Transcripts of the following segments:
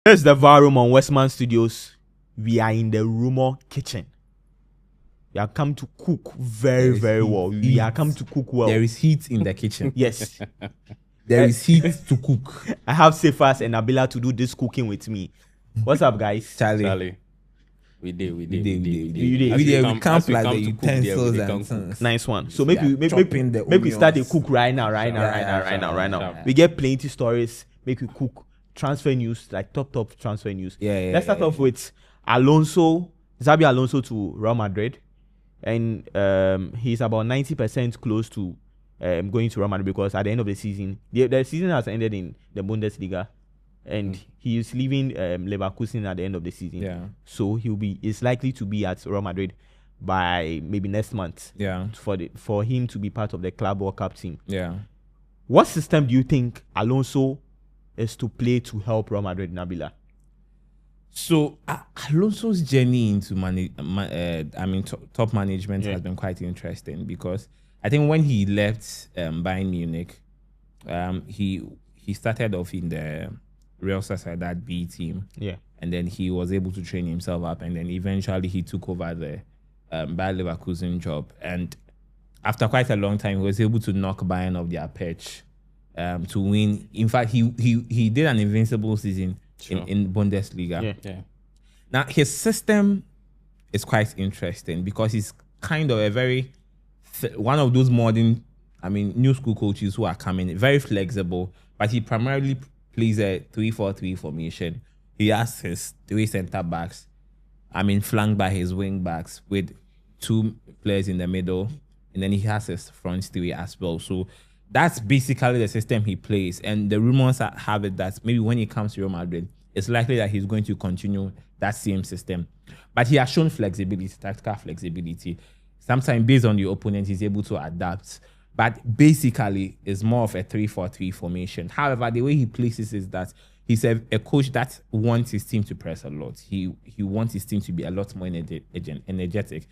Here's the VAR room on Westman Studios. We are in the rumor kitchen. We are come to cook very, very well. We are come to cook well. There is heat in the kitchen. Yes. There is heat to cook. I have Sefas and Nabila to do this cooking with me. What's up, guys? Charlie. We did. We can't like the utensils and things. Nice one. So maybe we start the cook right now. We get plenty stories. Make we cook transfer news, like top transfer news. Let's start off with Xabi Alonso to Real Madrid, and he's about 90% close to going to Real Madrid because at the end of the season, the season has ended in the Bundesliga. And he is leaving Leverkusen at the end of the season. Yeah. So is likely to be at Real Madrid by maybe next month. Yeah. For him to be part of the Club World Cup team. Yeah. What system do you think Alonso is to play to help Real Madrid, Nabila? So Alonso's journey into top management has been quite interesting because I think when he left Bayern Munich, he started off in the Real Sociedad B team. Yeah. And then he was able to train himself up, and then eventually he took over the Bayer Leverkusen job. And after quite a long time, he was able to knock Bayern off their perch to win. In fact, he did an invincible season in Bundesliga. Yeah. Now, his system is quite interesting because he's kind of one of those modern, new school coaches who are coming, very flexible, but he primarily plays a 3-4-3 formation. He has his 3 center backs, flanked by his wing backs with 2 players in the middle, and then he has his front 3 as well. So that's basically the system he plays. And the rumors have it that maybe when he comes to Real Madrid, it's likely that he's going to continue that same system. But he has shown flexibility, tactical flexibility. Sometimes based on the opponent, he's able to adapt. But basically, it's more of a 3-4-3 formation. However, the way he places is that he's a coach that wants his team to press a lot. He wants his team to be a lot more energetic.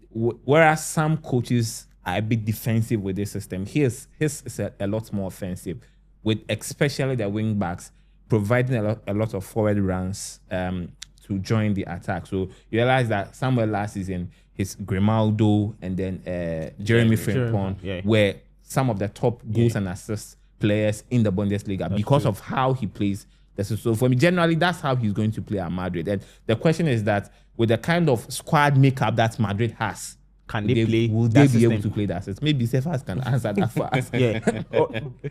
Whereas some coaches are a bit defensive with this system, his is a lot more offensive, with especially the wing backs providing a lot of forward runs to join the attack. So you realize that somewhere last season, his Grimaldo and then Jeremy Frimpong were some of the top goals and assists players in the Bundesliga because of how he plays. So for me, generally, that's how he's going to play at Madrid. And the question is that with the kind of squad makeup that Madrid has, will they be able to play that system? Maybe Cephas can answer that for us.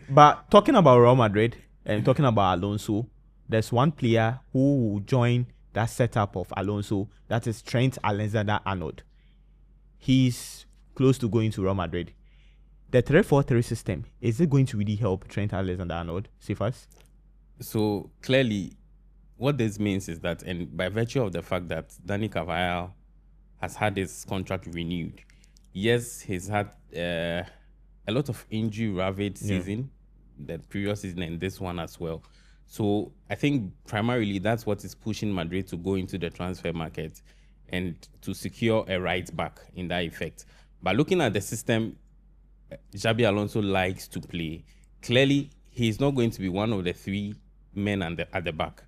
But talking about Real Madrid and talking about Alonso, there's one player who will join that setup of Alonso. That is Trent Alexander-Arnold. He's close to going to Real Madrid. The 3-4-3 system, is it going to really help Trent Alexander-Arnold? Cephas? So clearly, what this means is that, and by virtue of the fact that Dani Carvajal has had his contract renewed, yes, he's had a lot of injury-ravaged season, the previous season and this one as well. So I think primarily that's what is pushing Madrid to go into the transfer market and to secure a right back in that effect. But looking at the system Xabi Alonso likes to play, clearly he's not going to be one of the 3 men at the back.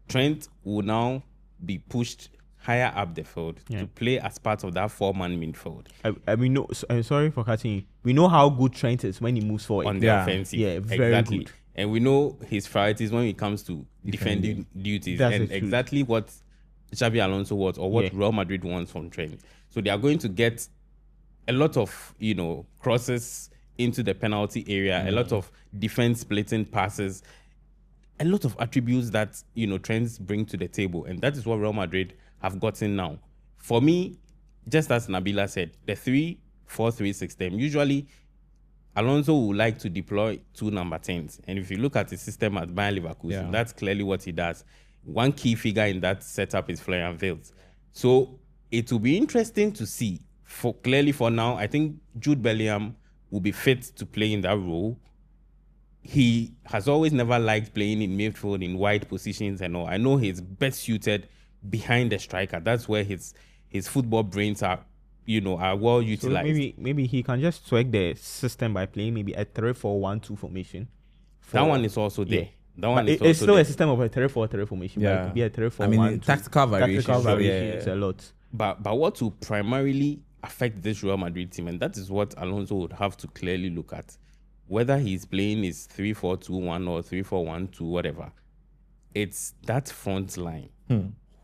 Trent will now be pushed higher up the field to play as part of that 4-man midfield. I'm sorry for cutting you. We know how good Trent is when he moves forward. On the offensive. Yeah, very good. And we know his priorities when it comes to defending duties. And exactly what Xabi Alonso wants, or what Real Madrid wants from Trent. So they are going to get a lot of, crosses into the penalty area, a lot of defense splitting passes, a lot of attributes that, Trent bring to the table. And that is what Real Madrid have gotten now. For me, just as Nabila said, the 3-4-3 system, usually Alonso would like to deploy 2 number 10s. And if you look at the system at Bayer Leverkusen, that's clearly what he does. One key figure in that setup is Florian Wirtz. So it will be interesting to see. Clearly for now, I think Jude Bellingham will be fit to play in that role. He has always never liked playing in midfield in wide positions and all. I know he's best suited behind the striker. That's where his football brains are well utilized. So maybe he can just tweak the system by playing maybe a 3-4-1-2 formation. That one is also there. That one is it's still a system of a 3-4-3 formation. Yeah. But it could be a 3-4-1. I mean, tactical variation. It's a lot. But what will primarily affect this Real Madrid team, and that is what Alonso would have to clearly look at, whether he's playing is 3-4-2-1 or 3-4-1-2, whatever. It's that front line.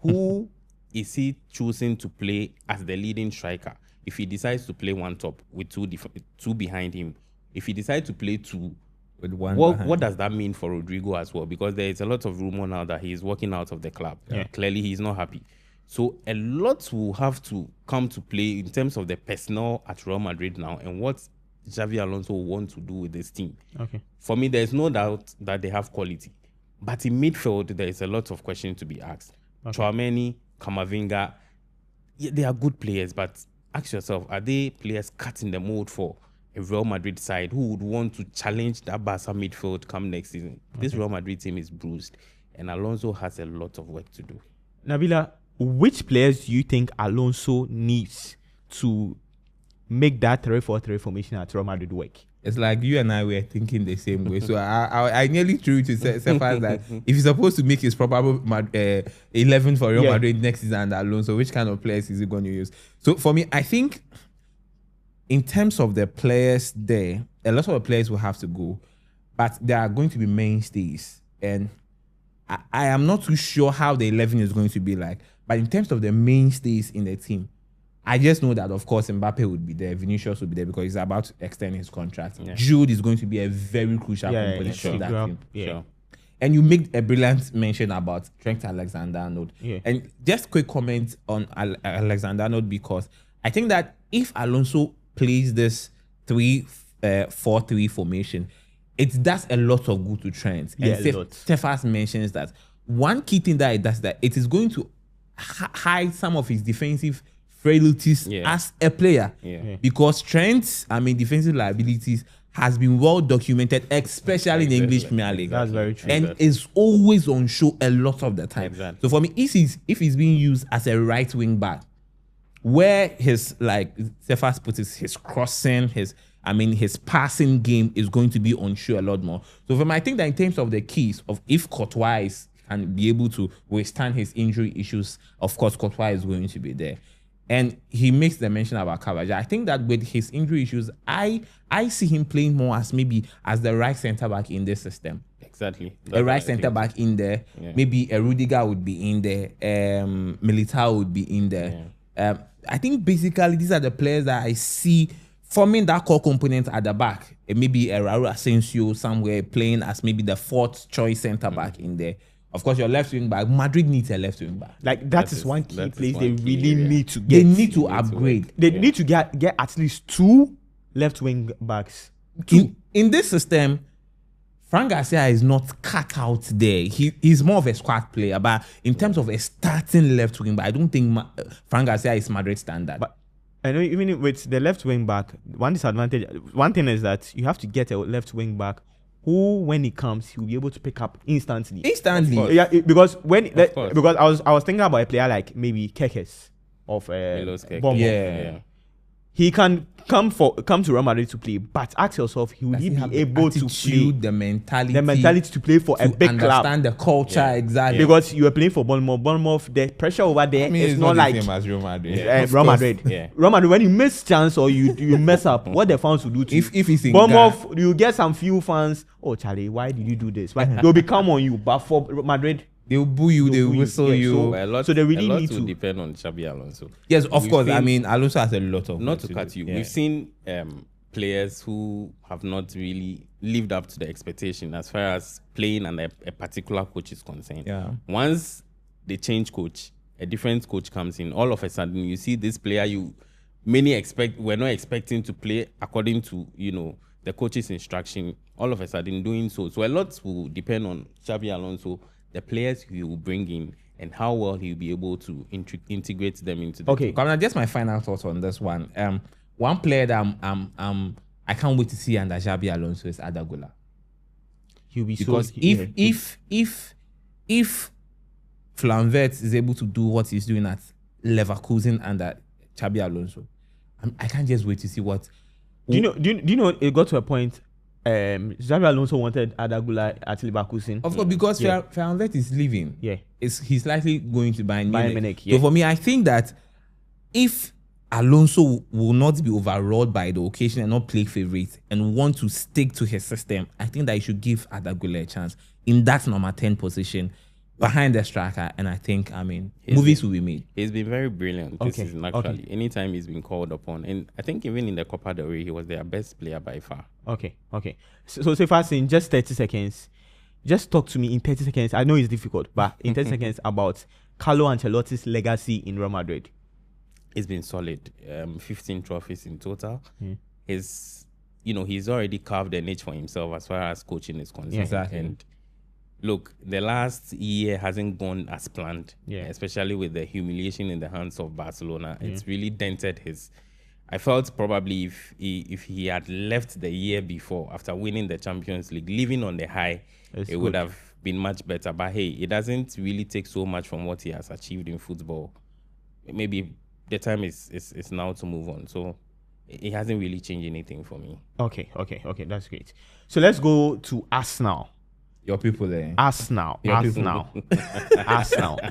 Who is he choosing to play as the leading striker? If he decides to play one top with two behind him, if he decides to play two with one, what does that mean for Rodrigo as well? Because there is a lot of rumor now that he is walking out of the club. Yeah. Clearly, he's not happy. So a lot will have to come to play in terms of the personnel at Real Madrid now and what Xabi Alonso will want to do with this team. Okay. For me, there's no doubt that they have quality. But in midfield, there is a lot of questions to be asked. Okay. Tchouaméni, Camavinga, they are good players, but ask yourself, are they players cutting the mold for a Real Madrid side who would want to challenge that Barca midfield come next season? Okay. This Real Madrid team is bruised, and Alonso has a lot of work to do. Nabila, which players do you think Alonso needs to make that 3-4-3 formation at Real Madrid work? It's like you and I were thinking the same way. So I nearly threw to Cephas that if he's supposed to make his probable 11 for Real Madrid next season and Alonso, which kind of players is he going to use? So for me, I think in terms of the players there, a lot of the players will have to go, but there are going to be mainstays. And I am not too sure how the 11 is going to be like. But in terms of the mainstays in the team, I just know that, of course, Mbappe would be there, Vinicius would be there because he's about to extend his contract. Yeah. Jude is going to be a very crucial component of that team. Yeah. Sure. And you make a brilliant mention about Trent Alexander-Arnold. Yeah. And just quick comment on Alexander-Arnold, because I think that if Alonso plays this 3-4-3 formation, it does a lot of good to Trent. And Cephas mentions that one key thing that it does, that it is going to hide some of his defensive frailties as a player, because Trent's defensive liabilities has been well documented, especially in the English Premier League. That's very true. And is always on show a lot of the time. So for me, if he's being used as a right wing back, where his, like Cephas puts it, his crossing, his passing game is going to be on show a lot more. So for me, I think that in terms of the keys of if Courtois can be able to withstand his injury issues, of course, Courtois is going to be there. And he makes the mention about coverage. I think that with his injury issues, I see him playing more as maybe as the right centre back in this system. Exactly. A right centre back in there. Yeah. Maybe a Rudiger would be in there. Militao would be in there. Yeah. I think basically these are the players that I see forming that core component at the back. Maybe a Raul Asensio somewhere playing as maybe the fourth choice centre back in there. Of course, your left wing back. Madrid needs a left wing back. Like that is one key place they really need to get. They need to upgrade. They need to get at least 2 left wing backs. In this system, Fran Garcia is not cut out there. He's more of a squad player, but in terms of a starting left wing back, I don't think Fran Garcia is Madrid standard. But I know even with the left wing back, one thing is that you have to get a left wing back who, when he comes, he'll be able to pick up instantly. Yeah, because because I was thinking about a player like maybe Kekes of Bombo. He can come to Real Madrid to play, but ask yourself, will he be able to play the mentality to play for a big club, understand the culture exactly? Because you are playing for Bournemouth, the pressure over there is not like the same as Real Madrid. Real Madrid. Real Madrid, when you miss chance or you mess up, what the fans will do to you? If he's in Bournemouth, you get some few fans. Oh, Charlie, why did you do this? They'll become on you, but for Madrid, they'll boo you, they'll whistle you. So they really need to depend on Xabi Alonso. Yes, of course. Alonso has a lot of. Not to cut you. We've seen players who have not really lived up to the expectation as far as playing and a particular coach is concerned. Yeah. Once they change coach, a different coach comes in. All of a sudden, you see this player we're not expecting to play according to the coach's instruction. All of a sudden, doing so. So a lot will depend on Xabi Alonso, the players he will bring in, and how well he'll be able to integrate them into the team. Okay, just my final thoughts on this one. One player that I can't wait to see under Xabi Alonso is Adagula. He'll be because if Flanvert is able to do what he's doing at Leverkusen under Xabi Alonso, I can't just wait to see what. Do you know? It got to a point. Xabi Alonso wanted Adagula at Leverkusen. Of course, because Fernandes is leaving. Yeah. He's likely going to Bayern Munich. Yeah. So for me, I think that if Alonso will not be overawed by the occasion and not play favorite and want to stick to his system, I think that he should give Adagula a chance in that number 10 position behind the striker. And I think, movies will be made. He's been very brilliant this season, actually. Anytime he's been called upon. And I think even in the Copa del Rey, he was their best player by far. Okay. So say fast in just 30 seconds, just talk to me in 30 seconds. I know it's difficult, but in 30 seconds about Carlo Ancelotti's legacy in Real Madrid. It's been solid. 15 trophies in total. He's already carved a niche for himself as far as coaching is concerned. Yeah, exactly. And look, the last year hasn't gone as planned, especially with the humiliation in the hands of Barcelona. It's really dented his. I felt probably if he had left the year before, after winning the Champions League, living on the high, it would have been much better. But hey, it doesn't really take so much from what he has achieved in football. Maybe the time is now to move on. So it hasn't really changed anything for me. Okay, that's great. So let's go to Arsenal. Your people there. Arsenal.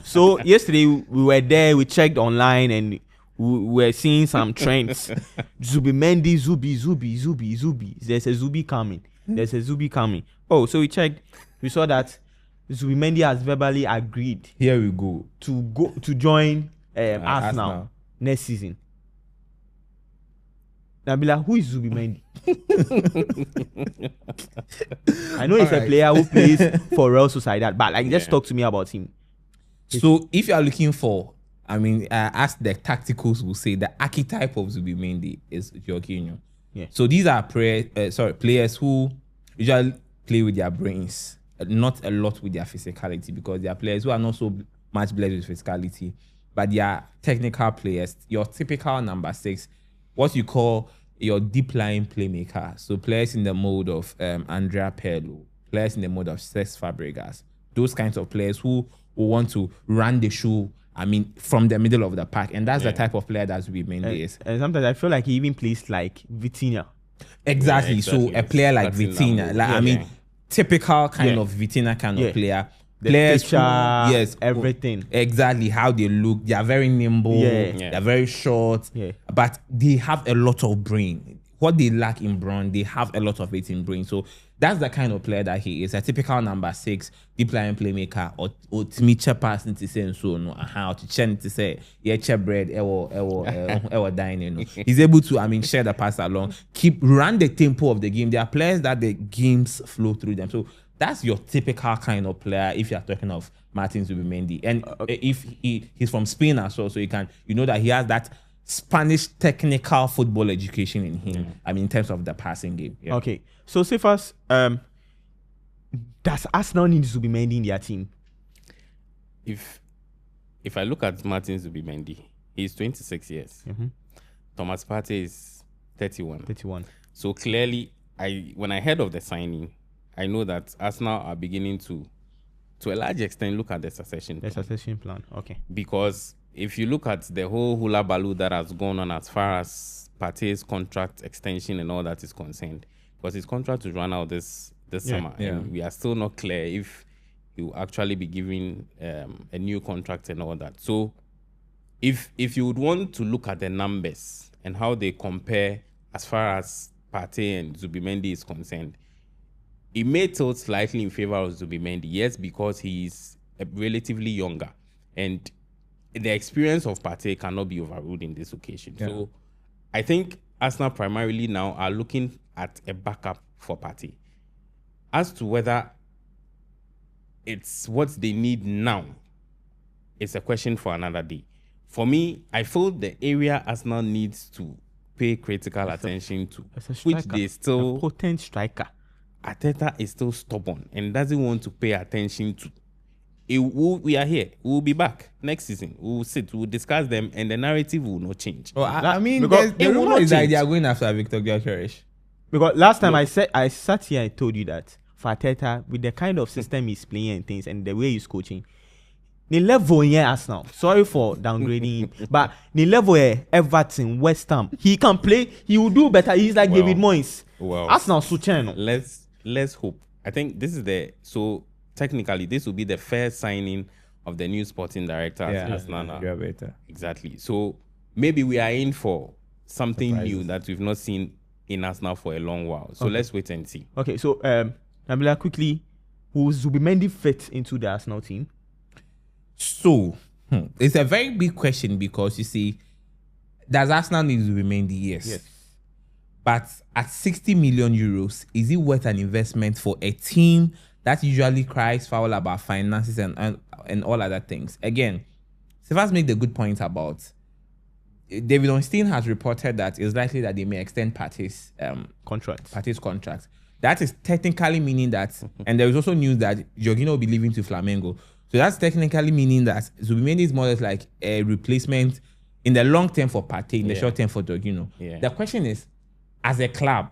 So yesterday we were there, we checked online and we were seeing some trends. Zubimendi, Zubi. There's a Zubi coming. Oh, so we checked. We saw that Zubimendi has verbally agreed. Here we go. To join Arsenal next season. Nabila, who is Zubimendi? I know he's a player who plays for Real Sociedad, but just talk to me about him. So if you are looking for, as the tacticals will say, the archetype of Zubimendi is Jorginho. Yeah. So these are players who usually play with their brains, not a lot with their physicality, because they are players who are not so much blessed with physicality, but they are technical players. Your typical number 6, what you call your deep line playmaker. So players in the mode of Andrea Pirlo, players in the mode of Cesc Fabregas, those kinds of players who want to run the show, from the middle of the pack. And that's the type of player that Zubimendi is. And sometimes I feel like he even plays like Vitinha. Exactly. Yeah, so a player like Vitinha, typical kind of Vitinha kind of player. Players picture, everything. Exactly how they look. They are very nimble. They are very short. But they have a lot of brain. What they lack in brawn, they have a lot of it in brain. So that's the kind of player that he is. A typical number 6, deep line playmaker, or to me pass into say so no how to chen to say bread dining. He's able to share the pass along, run the tempo of the game. There are players that the games flow through them. So that's your typical kind of player if you're talking of Martin Zubimendi. And if he's from Spain as well, so you know that he has that Spanish technical football education in him. In terms of the passing game. Yeah. Okay. So say first, does Arsenal need Zubimendi in their team? If I look at Martin Zubimendi, he's 26 years. Thomas Partey is 31. So clearly, when I heard of the signing, I know that Arsenal are beginning to a large extent, look at the succession plan. Okay. Because if you look at the whole hula baloo that has gone on as far as Partey's contract extension and all that is concerned, because his contract will run out this summer, and we are still not clear if he will actually be given a new contract and all that. So if you would want to look at the numbers and how they compare as far as Partey and Zubimendi is concerned, it may tilt slightly in favor of Zubimendi, yes, because he's relatively younger, and the experience of Partey cannot be overruled in this occasion. Yeah. So I think Arsenal primarily now are looking at a backup for Partey. As to whether it's what they need now, it's a question for another day. For me, I feel the area Arsenal needs to pay critical attention to, which they still... A potent striker. Arteta is still stubborn and doesn't want to pay attention to. We are here. We will be back next season. We will sit. We will discuss them, and the narrative will not change. Oh, the rumor is that they are going after Victor Gyökeres. Because last time I sat here and told you that for Arteta, with the kind of system he's playing and things, and the way he's coaching, the level here Arsenal. Sorry for downgrading him, but the level here Everton, West Ham, he can play. He will do better. He's like David Moyes. Well, Arsenal Sucheno. Let's hope. I think this is technically this will be the first signing of the new sporting director at Arsenal. Yeah, better. Exactly. So maybe we are in for something new that we've not seen in Arsenal for a long while. So let's wait and see. Okay, so Nabila, quickly, will Zubimendi fit into the Arsenal team? So it's a very big question because you see, does Arsenal need Zubimendi? Yes. But at 60 million euros, is it worth an investment for a team that usually cries foul about finances and all other things? Again, Sivas make the good point about David Ornstein has reported that it's likely that they may extend Partey's contracts. That is technically meaning that, and there is also news that Jorginho will be leaving to Flamengo. So that's technically meaning that Zubimendi is more or less like a replacement in the long term for Partey, in the short term for Jorginho. Yeah. The question is, as a club,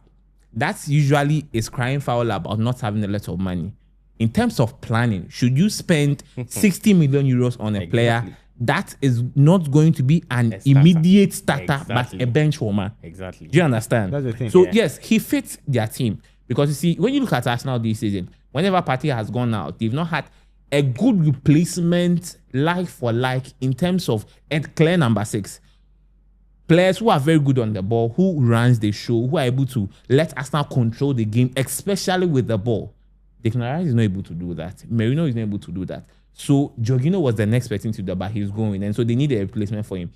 that's usually is crying foul about not having a lot of money. In terms of planning, should you spend 60 million euros on a player that is not going to be an immediate starter, but a bench warmer? Exactly. Do you understand? That's the thing. So yes, he fits their team because you see, when you look at Arsenal this season, whenever Partey has gone out, they've not had a good replacement like for like in terms of a clear number 6. Players who are very good on the ball, who runs the show, who are able to let Arsenal control the game, especially with the ball. Declan Rice is not able to do that. Merino is not able to do that. So Jorginho was the next person to do that, but he's going, and so they need a replacement for him.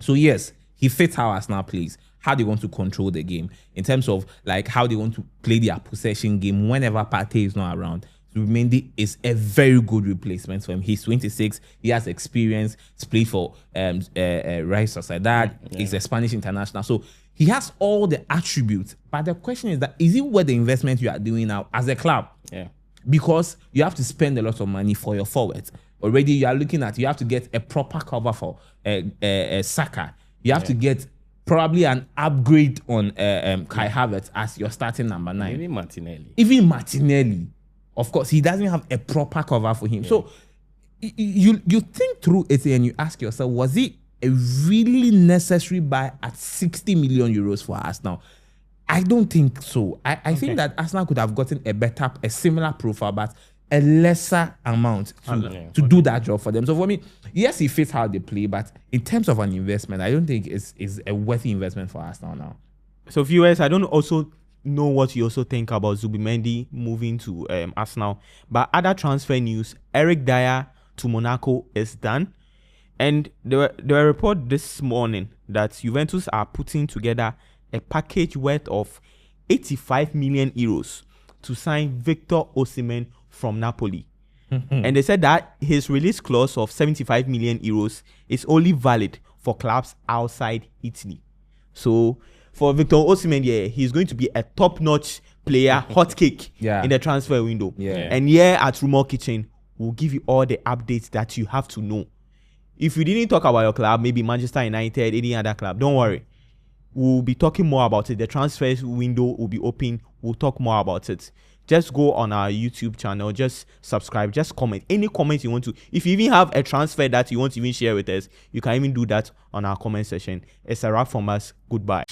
So yes, he fits how Arsenal plays, how they want to control the game in terms of like how they want to play their possession game whenever Partey is not around. Zubimendi is a very good replacement for him. He's 26. He has experience. He's played for Real Sociedad. He's a Spanish international. So he has all the attributes. But the question is that, is it worth the investment you are doing now as a club? Yeah. Because you have to spend a lot of money for your forwards. Already you are looking at, you have to get a proper cover for Saka. You have to get probably an upgrade on Kai Havertz as your starting number 9. Even Martinelli. Of course, he doesn't have a proper cover for him. Yeah. So you think through it and you ask yourself, was it a really necessary buy at 60 million euros for Arsenal? I don't think so. I think that Arsenal could have gotten a similar profile, but a lesser amount to do that job for them. So for me, yes, he fits how they play, but in terms of an investment, I don't think it's a worthy investment for Arsenal now. So viewers, I don't also know what you also think about Zubimendi moving to Arsenal, but other transfer news, Eric Dyer to Monaco is done, and there were reports this morning that Juventus are putting together a package worth of 85 million euros to sign Victor Osimhen from Napoli. And they said that his release clause of 75 million euros is only valid for clubs outside Italy. So for Victor Osimhen, he's going to be a top-notch player, hot cake in the transfer window. And here at Rumor Kitchen, we'll give you all the updates that you have to know. If you didn't talk about your club, maybe Manchester United, any other club, don't worry. We'll be talking more about it. The transfer window will be open. We'll talk more about it. Just go on our YouTube channel. Just subscribe. Just comment. Any comments you want to. If you even have a transfer that you want to even share with us, you can even do that on our comment section. It's a wrap from us. Goodbye.